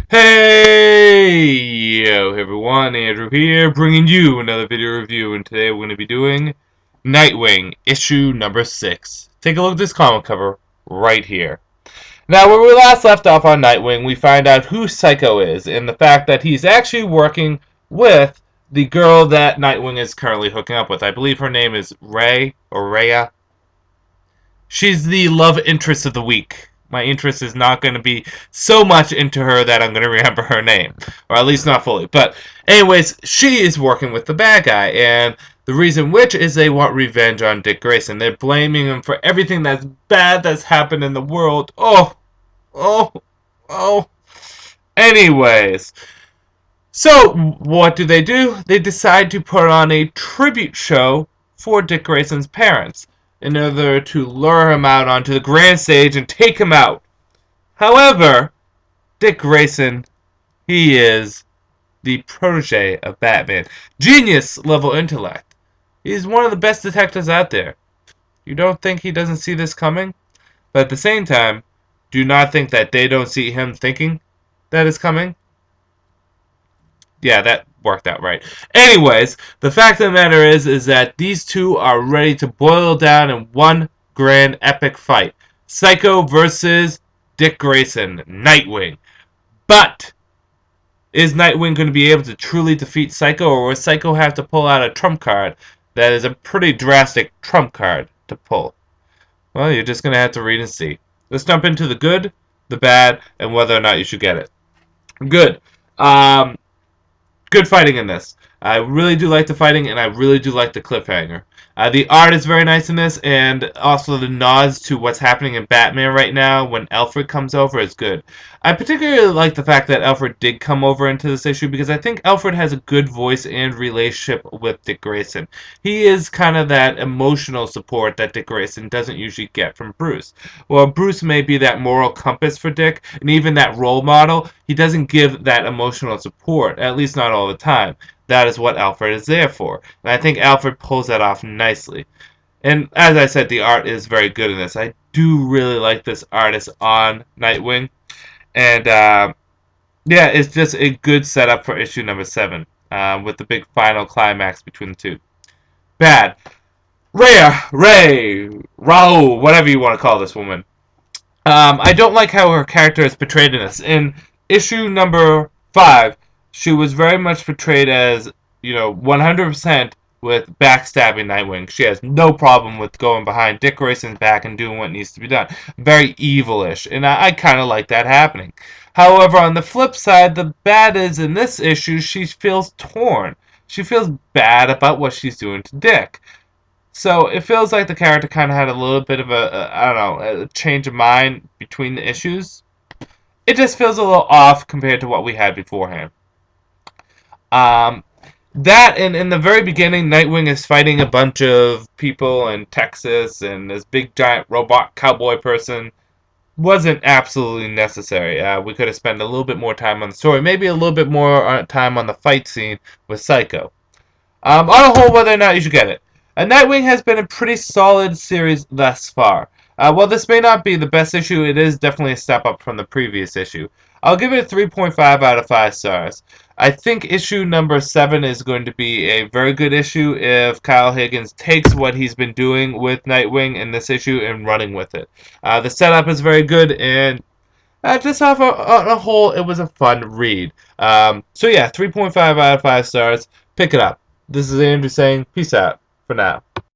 Hey, yo, everyone, Andrew here, bringing you another video review, and today we're going to be doing Nightwing Issue number 6. Take a look at this comic cover right here. Now, where we last left off on Nightwing, we find out who Psycho is, and the fact that he's actually working with the girl that Nightwing is currently hooking up with. I believe her name is Ray, or Rhea. She's the love interest of the week. My interest is not going to be so much into her that I'm going to remember her name. Or at least not fully. But anyways, she is working with the bad guy. And the reason which is they want revenge on Dick Grayson. They're blaming him for everything that's bad that's happened in the world. Oh. Anyways. So, what do? They decide to put on a tribute show for Dick Grayson's parents in order to lure him out onto the grand stage and take him out. However, Dick Grayson, he is the protege of Batman. Genius level intellect. He's one of the best detectives out there. You don't think he doesn't see this coming? But at the same time, do not think that they don't see him thinking that is coming. Yeah, that worked out right. Anyways, the fact of the matter is that these two are ready to boil down in one grand epic fight. Psycho versus Dick Grayson, Nightwing. But is Nightwing going to be able to truly defeat Psycho, or will Psycho have to pull out a trump card that is a pretty drastic trump card to pull? Well, you're just going to have to read and see. Let's jump into the good, the bad, and whether or not you should get it. Good. Good fighting in this. I really do like the fighting, and I really do like the cliffhanger. The art is very nice in this, and also the nods to what's happening in Batman right now when Alfred comes over is good. I particularly like the fact that Alfred did come over into this issue because I think Alfred has a good voice and relationship with Dick Grayson. He is kind of that emotional support that Dick Grayson doesn't usually get from Bruce. Well, Bruce may be that moral compass for Dick, and even that role model, he doesn't give that emotional support, at least not all the time. That is what Alfred is there for. And I think Alfred pulls that off nicely. And as I said, the art is very good in this. I do really like this artist on Nightwing. And yeah, it's just a good setup for issue number 7 with the big final climax between the two. Bad. Ray, Raul, whatever you want to call this woman. I don't like how her character is portrayed in this. In issue number 5, she was very much portrayed as, 100% with backstabbing Nightwing. She has no problem with going behind Dick Grayson's back and doing what needs to be done. Very evilish, and I kind of like that happening. However, on the flip side, the bad is in this issue, she feels torn. She feels bad about what she's doing to Dick. So it feels like the character kind of had a little bit of I don't know, a change of mind between the issues. It just feels a little off compared to what we had beforehand. That and in the very beginning, Nightwing is fighting a bunch of people in Texas, and this big giant robot cowboy person wasn't absolutely necessary. We could have spent a little bit more time on the story, maybe a little bit more time on the fight scene with Psycho. On a whole, whether or not you should get it. Nightwing has been a pretty solid series thus far. While this may not be the best issue, it is definitely a step up from the previous issue. I'll give it a 3.5 out of 5 stars. I think issue number 7 is going to be a very good issue if Kyle Higgins takes what he's been doing with Nightwing in this issue and running with it. The setup is very good, and just on a whole, it was a fun read. So yeah, 3.5 out of 5 stars. Pick it up. This is Andrew saying peace out for now.